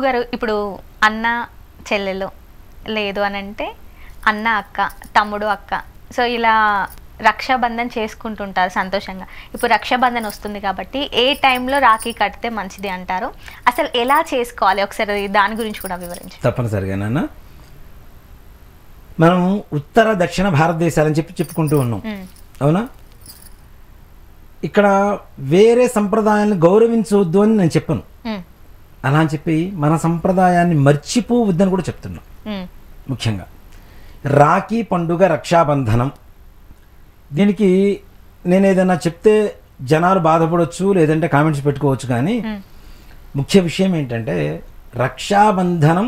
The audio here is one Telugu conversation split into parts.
గురుగారు ఇప్పుడు అన్న చెల్లెలు లేదు అని అంటే అన్న అక్క తమ్ముడు అక్క సో ఇలా రక్షాబంధన్ చేసుకుంటుంటారు సంతోషంగా. ఇప్పుడు రక్షాబంధన్ వస్తుంది కాబట్టి ఏ టైంలో రాఖీ కడితే మంచిది అంటారు, అసలు ఎలా చేసుకోవాలి ఒకసారి దాని గురించి కూడా వివరించి. తప్పనిసరిగా నాన్న, మనం ఉత్తర దక్షిణ భారతదేశాలని చెప్పుకుంటూ ఉన్నాం అవునా. ఇక్కడ వేరే సంప్రదాయాన్ని గౌరవించవద్దు అని నేను చెప్పను, అలా అని చెప్పి మన సంప్రదాయాన్ని మర్చిపోవద్దని కూడా చెప్తున్నాం. ముఖ్యంగా రాఖీ పండుగ, రక్షాబంధనం, దీనికి నేను ఏదైనా చెప్తే జనాలు బాధపడవచ్చు, లేదంటే కామెంట్స్ పెట్టుకోవచ్చు, కానీ ముఖ్య విషయం ఏంటంటే రక్షాబంధనం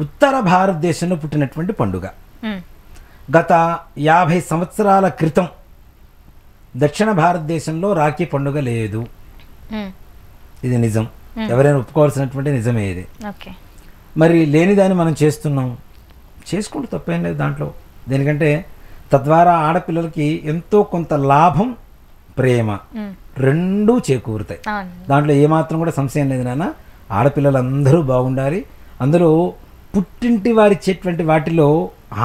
ఉత్తర భారతదేశంలో పుట్టినటువంటి పండుగ. గత 50 సంవత్సరాల క్రితం దక్షిణ భారతదేశంలో రాఖీ పండుగ లేదు. ఇది నిజం, ఎవరైనా ఒప్పుకోవాల్సినటువంటి నిజమే ఇది. మరి లేనిదాన్ని మనం చేస్తున్నాం, చేసుకుంటూ తప్పేం లేదు దాంట్లో. దేనికంటే తద్వారా ఆడపిల్లలకి ఎంతో కొంత లాభం, ప్రేమ రెండూ చేకూరుతాయి. దాంట్లో ఏమాత్రం కూడా సంశయం లేదు నాన్న. ఆడపిల్లలందరూ బాగుండాలి, అందరూ పుట్టింటి వారి ఇచ్చేటువంటి వాటిలో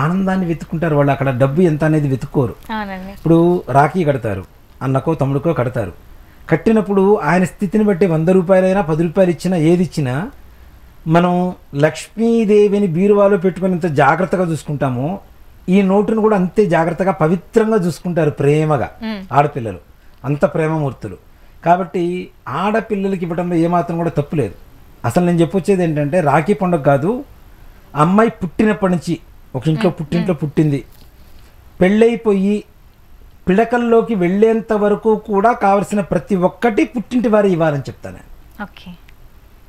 ఆనందాన్ని వెతుక్కుంటారు. వాళ్ళు అక్కడ డబ్బు ఎంత అనేది వెతుక్కోరు. ఇప్పుడు రాఖీ కడతారు, అన్నకో తమ్ముడికో కడతారు. కట్టినప్పుడు ఆయన స్థితిని బట్టి 100 రూపాయలైనా 10 రూపాయలు ఇచ్చినా ఏది ఇచ్చినా మనం లక్ష్మీదేవిని బీరువాలో పెట్టుకునేంత జాగ్రత్తగా చూసుకుంటామో ఈ నోటును కూడా అంతే జాగ్రత్తగా పవిత్రంగా చూసుకుంటారు ప్రేమగా ఆడపిల్లలు, అంత ప్రేమమూర్తులు. కాబట్టి ఆడపిల్లలకి ఇవ్వడంలో ఏమాత్రం కూడా తప్పు లేదు. అసలు నేను చెప్పొచ్చేది ఏంటంటే రాఖీ పండుగ కాదు, అమ్మాయి పుట్టినప్పటి నుంచి ఒక ఇంట్లో పుట్టింట్లో పుట్టింది, పెళ్ళైపోయి పిడకల్లోకి వెళ్ళేంత వరకు కూడా కావలసిన ప్రతి ఒక్కటి పుట్టింటి వారు ఇవ్వాలని చెప్తాను.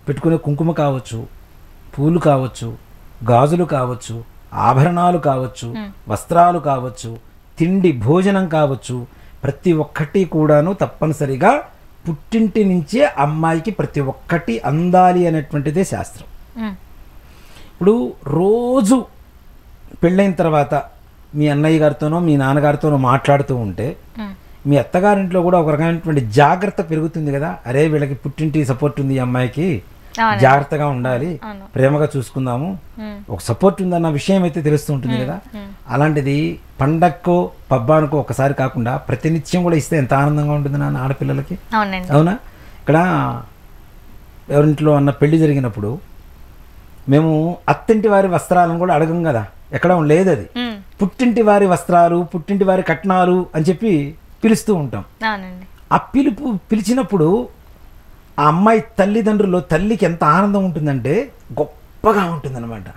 పెట్టుకునే కుంకుమ కావచ్చు, పూలు కావచ్చు, గాజులు కావచ్చు, ఆభరణాలు కావచ్చు, వస్త్రాలు కావచ్చు, తిండి భోజనం కావచ్చు, ప్రతి ఒక్కటి కూడాను తప్పనిసరిగా పుట్టింటి నుంచే అమ్మాయికి ప్రతి ఒక్కటి అందాలి అనేటువంటిదే శాస్త్రం. ఇప్పుడు రోజు పెళ్ళైన తర్వాత మీ అన్నయ్య గారితోనో మీ నాన్నగారితోనో మాట్లాడుతూ ఉంటే మీ అత్తగారింట్లో కూడా ఒక రకమైనటువంటి జాగ్రత్త పెరుగుతుంది కదా. అరే వీళ్ళకి పుట్టింటి సపోర్ట్ ఉంది, ఈ అమ్మాయికి జాగ్రత్తగా ఉండాలి, ప్రేమగా చూసుకుందాము, ఒక సపోర్ట్ ఉందన్న విషయం అయితే తెలుస్తూ ఉంటుంది కదా. అలాంటిది పండక్కో పబ్బానికో ఒకసారి కాకుండా ప్రతినిత్యం కూడా ఇస్తే ఎంత ఆనందంగా ఉంటుంది నాన్న ఆడపిల్లలకి, అవునా. ఇక్కడ ఎవరింట్లో అన్న పెళ్లి జరిగినప్పుడు మేము అత్తింటి వారి వస్త్రాలను కూడా అడగం కదా, ఎక్కడ లేదు. అది పుట్టింటి వారి వస్త్రాలు, పుట్టింటి వారి కట్నాలు అని చెప్పి పిలుస్తూ ఉంటాం. ఆ పిలిచినప్పుడు ఆ అమ్మాయి తల్లిదండ్రులు, తల్లికి ఎంత ఆనందం ఉంటుందంటే గొప్పగా ఉంటుందన్నమాట.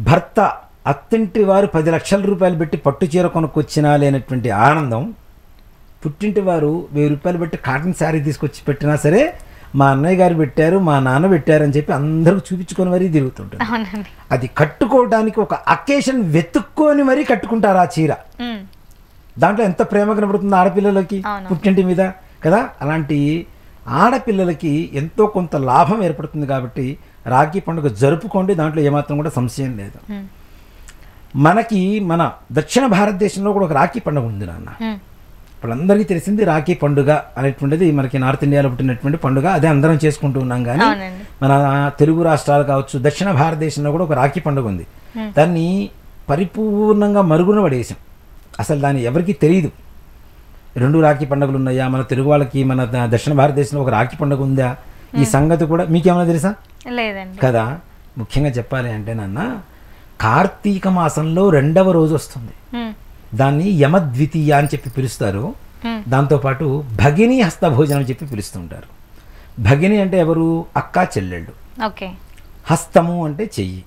భర్త అత్తింటి వారు 10 లక్షల రూపాయలు పెట్టి పట్టు చీర కొనుక్కొచ్చినా లేనటువంటి ఆనందం పుట్టింటి వారు 1000 రూపాయలు పెట్టి కాటన్ శారీ తీసుకొచ్చి పెట్టినా సరే మా అన్నయ్య గారు పెట్టారు, మా నాన్న పెట్టారు అని చెప్పి అందరూ చూపించుకొని మరీ తిరుగుతుంటారు. అది కట్టుకోవడానికి ఒక అకేషన్ వెతుక్కొని మరీ కట్టుకుంటారు ఆ చీర. దాంట్లో ఎంత ప్రేమ కనబడుతుంది ఆడపిల్లలకి పుట్టింటి మీద కదా. అలాంటి ఆడపిల్లలకి ఎంతో కొంత లాభం ఏర్పడుతుంది కాబట్టి రాఖీ పండుగ జరుపుకోండి, దాంట్లో ఏమాత్రం కూడా సంశయం లేదు. మనకి మన దక్షిణ భారతదేశంలో కూడా ఒక రాఖీ పండుగ ఉంది నాన్న. వాళ్ళందరికీ తెలిసింది రాఖీ పండుగ అనేటువంటిది మనకి నార్త్ ఇండియాలో పుట్టినటువంటి పండుగ, అదే అందరం చేసుకుంటూ ఉన్నాం. కానీ మన తెలుగు రాష్ట్రాలు కావచ్చు, దక్షిణ భారతదేశంలో కూడా ఒక రాఖీ పండుగ ఉంది. దాన్ని పరిపూర్ణంగా మరుగున పడేసాం, అసలు దాన్ని ఎవరికి తెలియదు. 2 రాఖీ పండుగలు ఉన్నాయా, మన తెలుగు వాళ్ళకి మన దక్షిణ భారతదేశంలో ఒక రాఖీ పండుగ ఉందా, ఈ సంగతి కూడా మీకేమైనా తెలుసా? లేదండి కదా. ముఖ్యంగా చెప్పాలి అంటే నాన్న, కార్తీక మాసంలో 2వ రోజు వస్తుంది, దాన్ని యమద్వితీయ అని చెప్పి పిలుస్తారు. దాంతోపాటు భగిని హస్త భోజనం అని చెప్పి పిలుస్తుంటారు. భగిని అంటే ఎవరు? అక్క చెల్లెళ్ళు. హస్తము అంటే చెయ్యి,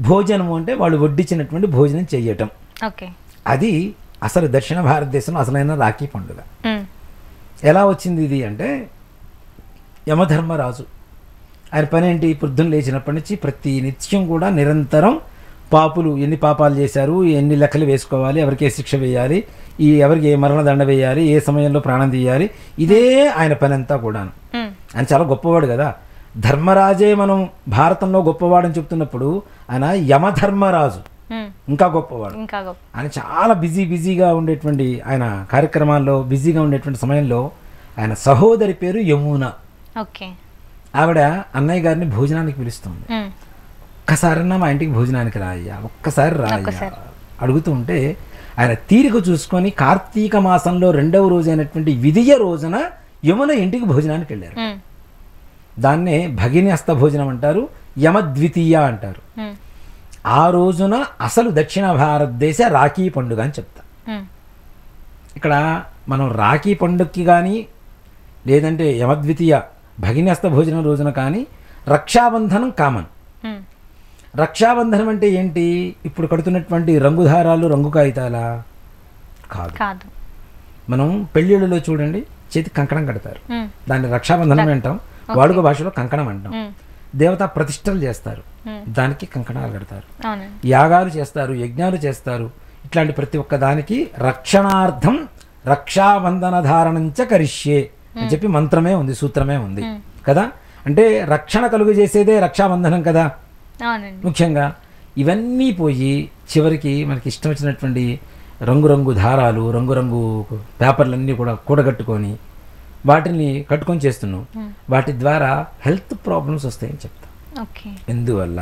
భోజనము అంటే వాళ్ళు వడ్డించినటువంటి భోజనం చెయ్యటం. అది అసలు దక్షిణ భారతదేశంలో అసలైన రాఖీ పండుగ. ఎలా వచ్చింది ఇది అంటే, యమధర్మరాజు ఆయన పని ఏంటి, పొద్దున్న లేచినప్పటి నుంచి ప్రతి నిత్యం కూడా నిరంతరం పాపులు ఎన్ని పాపాలు చేశారు, ఎన్ని లెక్కలు వేసుకోవాలి, ఎవరికి ఏ శిక్ష వేయాలి, ఎవరికి ఏ మరణదండ వేయాలి, ఏ సమయంలో ప్రాణం తీయాలి, ఇదే ఆయన పని అంతా కూడాను. ఆయన చాలా గొప్పవాడు కదా. ధర్మరాజే మనం భారతంలో గొప్పవాడని చెప్తున్నప్పుడు ఆయన యమధర్మరాజు ఇంకా గొప్పవాడు. ఆయన చాలా బిజీగా ఉండేటువంటి, ఆయన కార్యక్రమాల్లో బిజీగా ఉండేటువంటి సమయంలో ఆయన సహోదరి పేరు యమున. ఆవిడ అన్నయ్య గారిని భోజనానికి పిలుస్తుంది. ఒక్కసారన్నా మా ఇంటికి భోజనానికి రాయ్యా, ఒక్కసారి రాయ్యా అడుగుతూ ఉంటే ఆయన తీరిక చూసుకొని కార్తీక మాసంలో 2వ రోజు అయినటువంటి విధియ రోజున యమున ఇంటికి భోజనానికి వెళ్ళారు. దాన్నే భగిని హస్త భోజనం అంటారు, యమద్వితీయ అంటారు. ఆ రోజున అసలు దక్షిణ భారతదేశ రాఖీ పండుగ అని చెప్తా. ఇక్కడ మనం రాఖీ పండుగకి కానీ లేదంటే యమద్వితీయ భగిని హస్త భోజనం రోజున కానీ రక్షాబంధనం కామన్. రక్షాబంధనం అంటే ఏంటి? ఇప్పుడు కడుతున్నటువంటి రంగుదారాలు, రంగు కాగితాలా? కాదు. మనం పెళ్ళిళ్ళలో చూడండి, చేతికి కంకణం కడతారు, దాన్ని రక్షాబంధనం అంటాం, వాడుక భాషలో కంకణం అంటాం. దేవతా ప్రతిష్టలు చేస్తారు, దానికి కంకణాలు కడతారు. యాగాలు చేస్తారు, యజ్ఞాలు చేస్తారు. ఇట్లాంటి ప్రతి ఒక్క దానికి రక్షణార్థం రక్షాబంధన ధారణంచ కరిష్యే అని చెప్పి మంత్రమే ఉంది, సూత్రమే ఉంది కదా. అంటే రక్షణ కలుగు చేసేదే రక్షాబంధనం కదా. ముఖ్యంగా ఇవన్నీ పోయి చివరికి మనకి ఇష్టం వచ్చినటువంటి రంగురంగు దారాలు, రంగురంగు పేపర్లన్నీ కూడా కూడగట్టుకొని వాటిని కట్టుకొని చేస్తున్నాం. వాటి ద్వారా హెల్త్ ప్రాబ్లమ్స్ వస్తాయని చెప్తా. ఎందువల్ల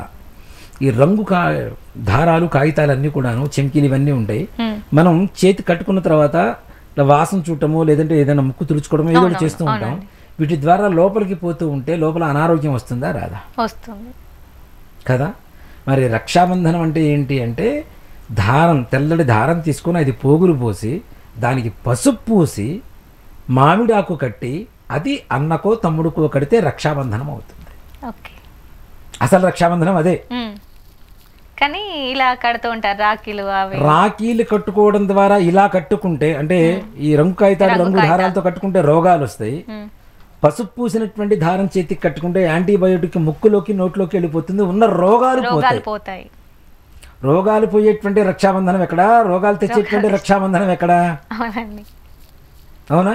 ఈ రంగు దారాలు, కాగితాలన్నీ కూడాను, చెంకీలు ఇవన్నీ ఉంటాయి. మనం చేతి కట్టుకున్న తర్వాత వాసన చూడటమో లేదంటే ఏదైనా ముక్కు తుడుచుకోవడమో ఏదో చేస్తూ ఉంటాం. వీటి ద్వారా లోపలికి పోతూ ఉంటే లోపల అనారోగ్యం వస్తుందా రాదా? వస్తుంది కదా. మరి రక్షాబంధనం అంటే ఏంటి అంటే దారం, తెల్లటి దారం తీసుకొని అది పోగులు పోసి దానికి పసుపు పూసి మామిడాకు కట్టి అది అన్నకో తమ్ముడుకో కడితే రక్షాబంధనం అవుతుంది. అసలు రక్షాబంధనం అదే. కానీ ఇలా కడుతూ ఉంటారు రాఖీలు. రాఖీలు కట్టుకోవడం ద్వారా ఇలా కట్టుకుంటే అంటే ఈ రంగు కాగితాలు, రంగు దారాలతో కట్టుకుంటే రోగాలు వస్తాయి. పసుపు పూసినటువంటి దారం చేతికి కట్టుకుంటే యాంటీబయోటిక్ ముక్కులోకి నోట్లోకి వెళ్ళిపోతుంది, ఉన్న రోగాలు పోతాయి. రోగాలు పోయేటువంటి రక్షాబంధనం ఎక్కడా? రోగాలు తెచ్చేటువంటి రక్షాబంధనం ఎక్కడా? అవునా?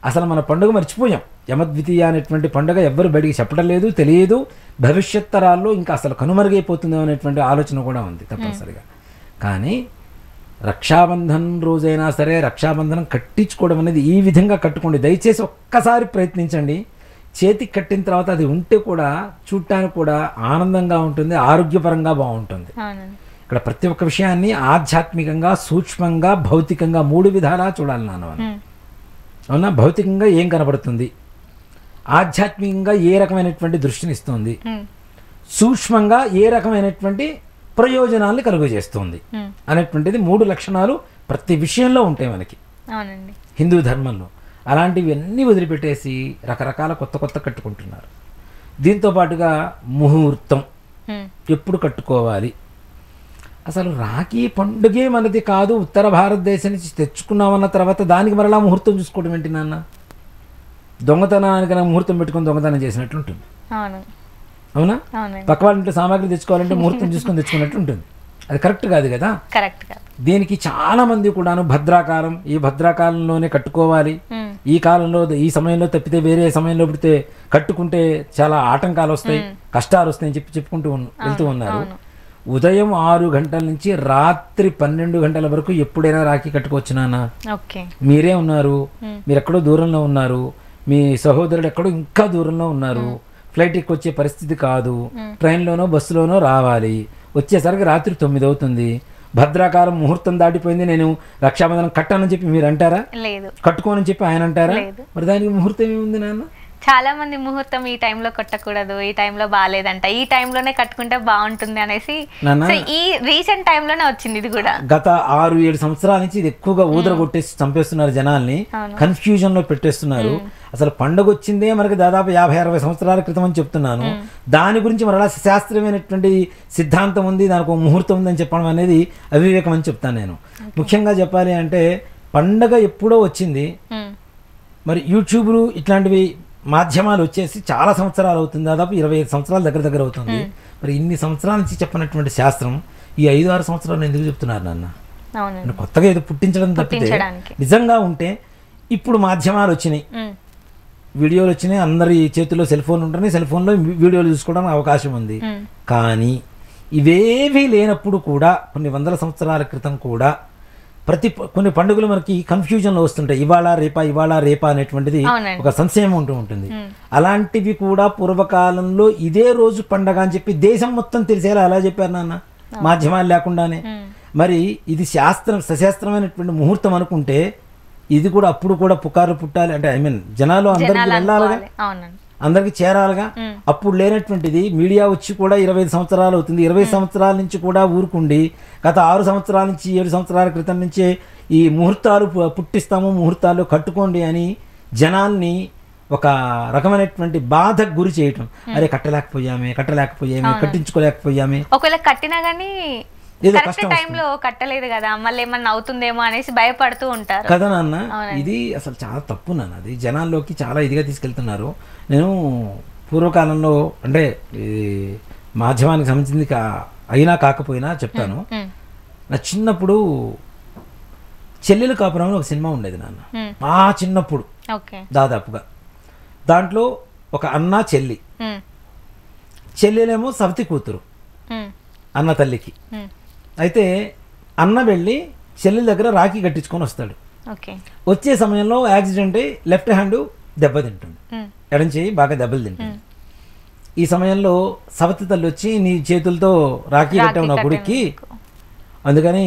అసలు మన పండుగ మర్చిపోయాం. యమద్వితీయ అనేటువంటి పండుగ ఎవ్వరు బయటికి చెప్పడం లేదు, తెలియదు. భవిష్యత్ తరాల్లో ఇంకా అసలు కనుమరుగైపోతుందో అనేటువంటి ఆలోచన కూడా ఉంది తప్పనిసరిగా. కానీ రక్షాబంధన్ రోజైనా సరే రక్షాబంధనం కట్టించుకోవడం అనేది ఈ విధంగా కట్టుకోండి. దయచేసి ఒక్కసారి ప్రయత్నించండి. చేతికి కట్టిన తర్వాత అది ఉంటే కూడా చూడటానికి కూడా ఆనందంగా ఉంటుంది, ఆరోగ్యపరంగా బాగుంటుంది. ఇక్కడ ప్రతి ఒక్క విషయాన్ని ఆధ్యాత్మికంగా, సూక్ష్మంగా, భౌతికంగా 3 విధాలా చూడాలి నాన్న. అవునా? భౌతికంగా ఏం కనబడుతుంది, ఆధ్యాత్మికంగా ఏ రకమైనటువంటి దృష్టిని ఇస్తుంది, సూక్ష్మంగా ఏ రకమైనటువంటి ప్రయోజనాలను కలుగజేస్తుంది అనేటువంటిది 3 లక్షణాలు ప్రతి విషయంలో ఉంటాయి మనకి హిందూ ధర్మంలో. అలాంటివి అన్నీ వదిలిపెట్టేసి రకరకాల కొత్త కట్టుకుంటున్నారు. దీంతో పాటుగా ముహూర్తం ఎప్పుడు కట్టుకోవాలి? అసలు రాఖీ పండుగే మనది కాదు, ఉత్తర భారతదేశం నుంచి తెచ్చుకున్నామన్న తర్వాత దానికి మరలా ముహూర్తం చూసుకోవడం ఏంటి నాన్న? దొంగతనానికైనా ముహూర్తం పెట్టుకుని దొంగతనం చేసినట్లు ఉంటుంది. అవునా? పక్క వాళ్ళ ఇంట్లో సామాగ్రి తెచ్చుకోవాలంటే ముహూర్తం చూసుకొని తెచ్చుకున్నట్టు ఉంటుంది. అది కరెక్ట్ కాదు కదా. దీనికి చాలా మంది కూడాను భద్రాకాలం, ఈ భద్రాకాలంలోనే కట్టుకోవాలి, ఈ కాలంలో ఈ సమయంలో తప్పితే వేరే సమయంలో పెడితే కట్టుకుంటే చాలా ఆటంకాలు వస్తాయి, కష్టాలు వస్తాయని చెప్పుకుంటూ వెళ్తూ ఉన్నారు. ఉదయం 6 గంటల నుంచి రాత్రి 12 గంటల వరకు ఎప్పుడైనా రాఖీ కట్టుకోవచ్చు నాన్న. మీరే ఉన్నారు, మీరు ఎక్కడో దూరంలో ఉన్నారు, మీ సహోదరుడు ఎక్కడో ఇంకా దూరంలో ఉన్నారు, ఫ్లైట్ ఎక్కి వచ్చే పరిస్థితి కాదు, ట్రైన్లోనో బస్సులోనో రావాలి, వచ్చేసరికి రాత్రి 9 అవుతుంది, భద్రాకాలం ముహూర్తం దాటిపోయింది, నేను రక్షాబంధనం కట్టానని చెప్పి మీరు అంటారా? లేదు. కట్టుకోనని చెప్పి ఆయన అంటారా? మరి దానికి ముహూర్తం ఏముంది నాన్న? చాలా మంది ముహూర్తం ఈ టైంలో కట్టకూడదు, ఈ టైంలో బాగాలేదంట, ఈ టైంలోనే కట్టుకుంటే బాగుంటుంది అనేసి ఈ రీసెంట్ టైంలోనే వచ్చింది. ఇది కూడా గత 6-7 సంవత్సరాల నుంచి ఇది ఎక్కువగా ఊదర కొట్టేసి చంపేస్తున్నారు, జనాల్ని కన్ఫ్యూజన్ లో పెట్టేస్తున్నారు. అసలు పండుగ వచ్చిందే మనకి దాదాపు 50-60 సంవత్సరాల క్రితం అని చెప్తున్నాను. దాని గురించి మరలా శాస్త్రీయమైనటువంటి సిద్ధాంతం ఉంది, దానికి ఒక ముహూర్తం ఉందని చెప్పడం అనేది అవివేకం అని చెప్తాను నేను. ముఖ్యంగా చెప్పాలి అంటే పండగ ఎప్పుడో వచ్చింది, మరి యూట్యూబ్లు ఇట్లాంటివి మాధ్యమాలు వచ్చేసి చాలా సంవత్సరాలు అవుతుంది, దాదాపు 25 సంవత్సరాల దగ్గర అవుతుంది. మరి ఇన్ని సంవత్సరాల నుంచి చెప్పినటువంటి శాస్త్రం ఈ 5-6 సంవత్సరాలు ఎందుకు చెప్తున్నారు నాన్న? కొత్తగా ఏదో పుట్టించడం తప్పితే నిజంగా ఉంటే ఇప్పుడు మాధ్యమాలు వచ్చినాయి, వీడియోలు వచ్చినాయి, అందరి చేతుల్లో సెల్ ఫోన్ ఉంటున్నాయి, సెల్ ఫోన్లో వీడియోలు చూసుకోవడానికి అవకాశం ఉంది. కానీ ఇవేవీ లేనప్పుడు కూడా కొన్ని 100 సంవత్సరాల క్రితం కూడా కొన్ని పండుగలు మనకి కన్ఫ్యూజన్లో వస్తుంటాయి, ఇవాళ రేపా అనేటువంటిది అవునండి. ఒక సంశయం ఉంటూ ఉంటుంది. అలాంటివి కూడా పూర్వకాలంలో ఇదే రోజు పండగ అని చెప్పి దేశం మొత్తం తెలిసేలా అలా చెప్పారు నాన్న, మాధ్యమాలు లేకుండానే. మరి ఇది సశాస్త్రమైనటువంటి ముహూర్తం అనుకుంటే ఇది కూడా అప్పుడు కూడా పుకారు పుట్టాలి అంటే, ఐ మీన్ జనాలు అందరికి వెళ్ళాలిగా, అవునండి, అందరికి చేరాలిగా. అప్పుడు లేనటువంటిది మీడియా వచ్చి కూడా 25 సంవత్సరాలు అవుతుంది. 20 సంవత్సరాల నుంచి కూడా ఊరుకుండి గత 6 సంవత్సరాల నుంచి 7 సంవత్సరాల క్రితం నుంచే ఈ ముహూర్తాలు పుట్టిస్తాము, ముహూర్తాలు కట్టుకోండి అని జనాల్ని ఒక రకమైనటువంటి బాధకు గురి చేయటం. అరే కట్టలేకపోయామే, కట్టించుకోలేకపోయామే, ఒకవేళ కట్టినా గానీ కరెక్ట్ టైంలో కట్టలేదు కదా, మళ్ళీ ఏమన్నా అవుతుందేమో అనేసి భయపడుతూ ఉంటారు కదా నాన్న. ఇది అసలు చాలా తప్పు నాన్న, అది జనాల్లోకి చాలా ఇదిగా తీసుకెళ్తున్నారు. నేను పూర్వకాలంలో అంటే మాధ్యమానికి సంబంధించింది అయినా కాకపోయినా చెప్తాను. నా చిన్నప్పుడు చెల్లెలు కాపురం అని ఒక సినిమా ఉండేది నాన్న, మా చిన్నప్పుడు దాదాపుగా. దాంట్లో ఒక అన్న చెల్లి, చెల్లెలేమో సవతి కూతురు అన్న తల్లికి. అయితే అన్న వెళ్ళి చెల్లెల దగ్గర రాఖీ కట్టించుకొని వస్తాడు. వచ్చే సమయంలో యాక్సిడెంట్ అయ్యి లెఫ్ట్ హ్యాండ్ దెబ్బతింటుంది, ఎడం చేయి బాగా దెబ్బలు తింటుంది. ఈ సమయంలో సవతి తల్లి వచ్చి నీ చేతులతో రాఖీ కట్టావు నా కొడుక్కి, అందుకని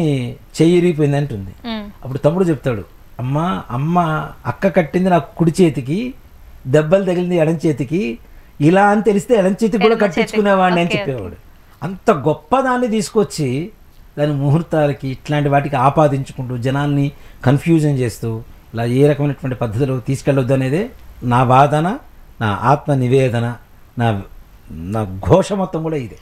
చెయ్యి ఇరిగిపోయింది అంటుంది. అప్పుడు తమ్ముడు చెప్తాడు, అమ్మ అక్క కట్టింది నాకు కుడి చేతికి, దెబ్బలు తగిలింది ఎడం చేతికి, ఇలా అని తెలిస్తే ఎడం చేతికి కూడా కట్టించుకునేవాడిని అని చెప్పేవాడు. అంత గొప్పదాన్ని తీసుకొచ్చి దాని ముహూర్తాలకి ఇట్లాంటి వాటికి ఆపాదించుకుంటూ జనాల్ని కన్ఫ్యూజన్ చేస్తూ ఇలా ఏ రకమైనటువంటి పద్ధతిలో తీసుకెళ్ళొద్దు అనేదే నా వాదన, నా ఆత్మ నివేదన, నా ఘోష మొత్తం కూడా ఇదే.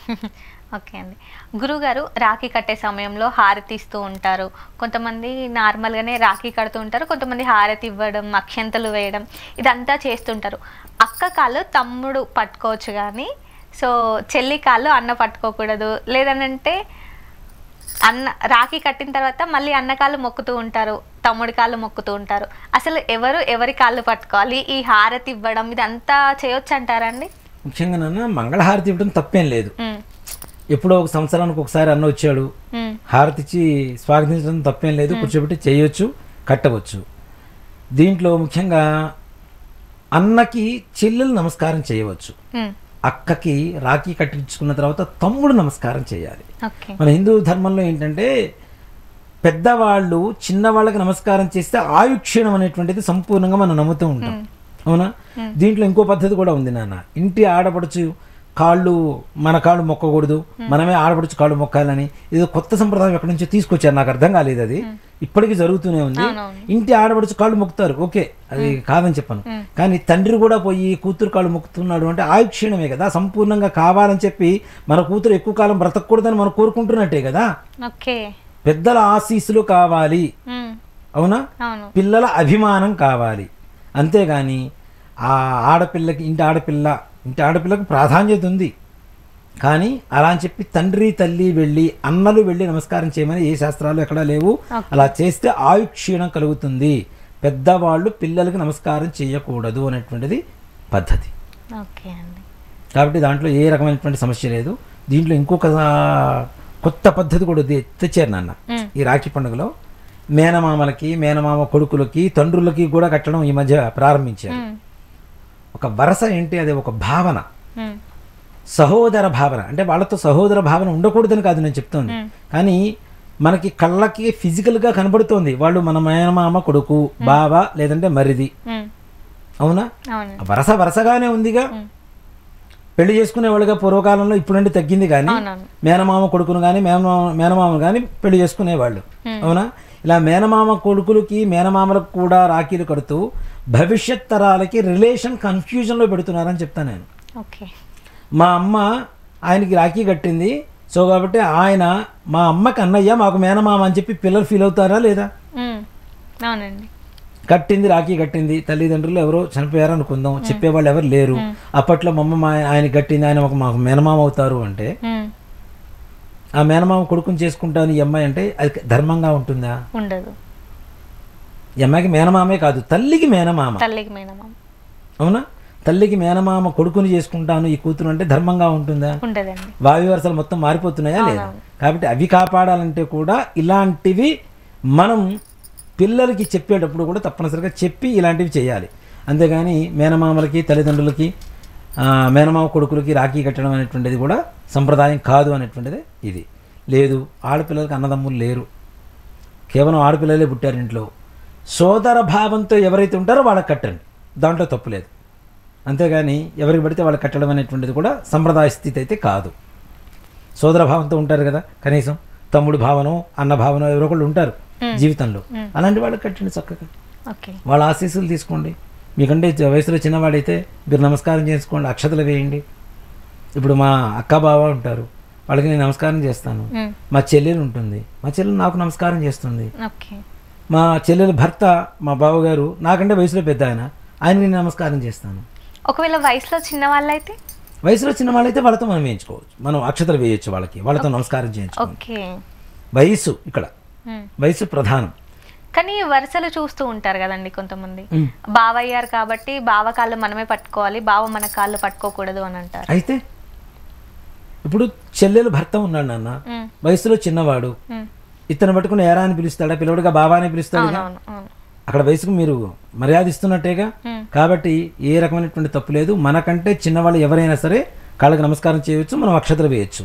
ఓకే అండి. గురువుగారు రాఖీ కట్టే సమయంలో హారతి ఇస్తూ ఉంటారు, కొంతమంది నార్మల్గానే రాఖీ కడుతూ ఉంటారు, కొంతమంది హారతి ఇవ్వడం, అక్షంతలు వేయడం ఇదంతా చేస్తుంటారు. అక్క కాళ్ళు తమ్ముడు పట్టుకోవచ్చు కానీ సో చెల్లి కాళ్ళు అన్న పట్టుకోకూడదు, లేదనంటే అన్న రాఖీ కట్టిన తర్వాత మళ్ళీ అన్న కాళ్ళు మొక్కుతూ ఉంటారు, తమ్ముడి కాళ్ళు మొక్కుతూ ఉంటారు. అసలు ఎవరి కాళ్ళు పట్టుకోవాలి, ఈ హారతి ఇవ్వడం ఇదంతా చేయొచ్చు అంటారండి? ముఖ్యంగా నాన్న మంగళహారతి ఇవ్వడం తప్పేం లేదు. ఎప్పుడో ఒక సంవత్సరానికి ఒకసారి అన్న వచ్చాడు, హారతి ఇచ్చి స్వాగతించడం తప్పేం లేదు, కూర్చోబెట్టి చేయొచ్చు, కట్టవచ్చు. దీంట్లో ముఖ్యంగా అన్నకి చెల్లెలు నమస్కారం చేయవచ్చు, అక్కకి రాఖీ కట్టించుకున్న తర్వాత తమ్ముడు నమస్కారం చేయాలి. మన హిందూ ధర్మంలో ఏంటంటే పెద్దవాళ్ళు చిన్నవాళ్ళకి నమస్కారం చేస్తే ఆయుక్షీణం అనేటువంటిది సంపూర్ణంగా మనం నమ్ముతూ ఉంటాం, అవునా? దీంట్లో ఇంకో పద్ధతి కూడా ఉంది నాన్న. ఇంటి ఆడపడుచు కాళ్ళు మన కాళ్ళు మొక్కకూడదు, మనమే ఆడపడుచు కాళ్ళు మొక్కాలని ఇది కొత్త సంప్రదాయం ఎక్కడి నుంచో తీసుకొచ్చారు, నాకు అర్థం కాలేదు. అది ఇప్పటికీ జరుగుతూనే ఉంది. ఇంటి ఆడపడుచు కాళ్ళు మొక్కుతారు, ఓకే, అది కాదని చెప్పను. కానీ తండ్రి కూడా పోయి కూతురు కాళ్ళు మొక్కుతున్నాడు అంటే ఆయుక్షీణమే కదా, సంపూర్ణంగా కావాలని చెప్పి మన కూతురు ఎక్కువ కాలం బ్రతకూడదని మనం కోరుకుంటున్నట్టే కదా. పెద్దల ఆశీస్సులు కావాలి, అవునా? పిల్లల అభిమానం కావాలి, అంతేగాని ఆ ఆడపిల్లకి ఇంటి ఆడపిల్లకు ప్రాధాన్యత ఉంది. కానీ అలా అని చెప్పి తండ్రి తల్లి వెళ్ళి అన్నలు వెళ్ళి నమస్కారం చేయమని ఏ శాస్త్రాలు ఎక్కడా లేవు. అలా చేస్తే ఆయుక్షీణం కలుగుతుంది, పెద్దవాళ్ళు పిల్లలకి నమస్కారం చేయకూడదు అనేటువంటిది పద్ధతి. కాబట్టి దాంట్లో ఏ రకమైనటువంటి సమస్య లేదు. దీంట్లో ఇంకొక కొత్త పద్ధతి కూడా తెచ్చారు నాన్న ఈ రాఖీ పండుగలో. మేనమామలకి, మేనమామ కొడుకులకి, తండ్రులకి కూడా కట్టడం ఈ మధ్య ప్రారంభించారు. ఒక వరస ఏంటి, అది ఒక భావన, సహోదర భావన. అంటే వాళ్ళతో సహోదర భావన ఉండకూడదని కాదు నేను చెప్తోంది, కానీ మనకి కళ్ళకి ఫిజికల్గా కనబడుతోంది వాళ్ళు మన మేనమామ కొడుకు, బావ లేదంటే మరిది, అవునా? వరసగానే ఉందిగా. పెళ్లి చేసుకునేవాళ్ళుగా పూర్వకాలంలో, ఇప్పుడంటే తగ్గింది, కానీ మేనమామ కొడుకును కానీ మేనమామ కానీ పెళ్లి చేసుకునేవాళ్ళు, అవునా? ఇలా మేనమామ కొడుకులకి మేనమామలకు కూడా రాఖీలు కడుతూ భవిష్యత్ తరాలకి రిలేషన్ కన్ఫ్యూజన్లో పెడుతున్నారని చెప్తాను నేను. మా అమ్మ ఆయనకి రాఖీ కట్టింది, సో కాబట్టి ఆయన మా అమ్మకి అన్నయ్య, మాకు మేనమామ అని చెప్పి పిల్లలు ఫీల్ అవుతారా లేదా? కట్టింది, రాఖీ కట్టింది, తల్లిదండ్రులు ఎవరో చనిపోయారు అనుకుందాం, చెప్పేవాళ్ళు ఎవరు లేరు. అప్పట్లో మా అమ్మ ఆయనకి కట్టింది, ఆయన మాకు మేనమామ అవుతారు అంటే ఆ మేనమామ కొడుకుని చేసుకుంటాను ఈ అమ్మాయి అంటే అది ధర్మంగా ఉంటుందా? ఉండదు. ఈ అమ్మాయికి మేనమామే కాదు, తల్లికి మేనమామ, అవునా? తల్లికి మేనమామ కొడుకుని చేసుకుంటాను ఈ కూతురు అంటే ధర్మంగా ఉంటుందా? వావి వరసలు మొత్తం మారిపోతున్నాయా లేదా? కాబట్టి అవి కాపాడాలంటే కూడా ఇలాంటివి మనం పిల్లలకి చెప్పేటప్పుడు కూడా తప్పనిసరిగా చెప్పి ఇలాంటివి చేయాలి. అంతేగాని మేనమామలకి తల్లిదండ్రులకి మేనమామ కొడుకులకి రాఖీ కట్టడం అనేటువంటిది కూడా సంప్రదాయం కాదు అనేటువంటిది ఇది. లేదు, ఆడపిల్లలకి అన్నదమ్ములు లేరు, కేవలం ఆడపిల్లలే పుట్టారు ఇంట్లో, సోదర భావంతో ఎవరైతే ఉంటారో వాళ్ళకి కట్టండి, దాంట్లో తప్పు లేదు. అంతేగాని ఎవరికి పడితే వాళ్ళకి కట్టడం అనేటువంటిది కూడా సంప్రదాయ స్థితి అయితే కాదు. సోదర భావంతో ఉంటారు కదా, కనీసం తమ్ముడు భావనో అన్న భావనో ఎవరో ఒకళ్ళు ఉంటారు జీవితంలో, అలాంటి వాళ్ళకి కట్టండి చక్కగా. వాళ్ళ ఆశీస్సులు తీసుకోండి. మీకంటే వయసులో చిన్నవాడైతే మీరు నమస్కారం చేసుకోండి, అక్షతలు వేయండి. ఇప్పుడు మా అక్క బావ ఉంటారు, వాళ్ళకి నేను నమస్కారం చేస్తాను. మా చెల్లెలు ఉంటుంది, మా చెల్లెలు నాకు నమస్కారం చేస్తుంది. మా చెల్లెలు భర్త మా బావగారు నాకంటే వయసులో పెద్ద ఆయనకి నేను నమస్కారం చేస్తాను. ఒకవేళ వయసులో చిన్న వాళ్ళైతే వాళ్ళతో మనం వేయించుకోవచ్చు, మనం అక్షతలు వేయొచ్చు, వాళ్ళతో నమస్కారం చేయొచ్చు. వయసు ఇక్కడ వయసు ప్రధానం. కానీ వరుసలు చూస్తూ ఉంటారు కదండి కొంతమంది, బావ అయ్యారు కాబట్టి బావ కాళ్ళు మనమే పట్టుకోవాలి, బావ మన కాళ్ళు పట్టుకోకూడదు అని అంటారు. అయితే ఇప్పుడు చెల్లెలు భర్త ఉన్నాడు నాన్న, వయసులో చిన్నవాడు, ఇతను పట్టుకుని ఏరా అని పిలుస్తాడా, పిల్లవాడుగా బావా అని పిలుస్తాడు. అక్కడ వయసుకు మీరు మర్యాద ఇస్తున్నట్టేగా. కాబట్టి ఏ రకమైనటువంటి తప్పు లేదు. మనకంటే చిన్నవాళ్ళు ఎవరైనా సరే కాళ్ళకి నమస్కారం చేయొచ్చు, మనం అక్షతలు వేయచ్చు.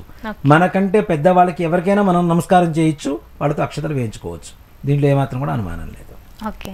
మనకంటే పెద్దవాళ్ళకి ఎవరికైనా మనం నమస్కారం చేయొచ్చు, వాళ్ళతో అక్షతలు వేయించుకోవచ్చు. దీంట్లో ఏమాత్రం కూడా అనుమానం లేదు. ఓకే.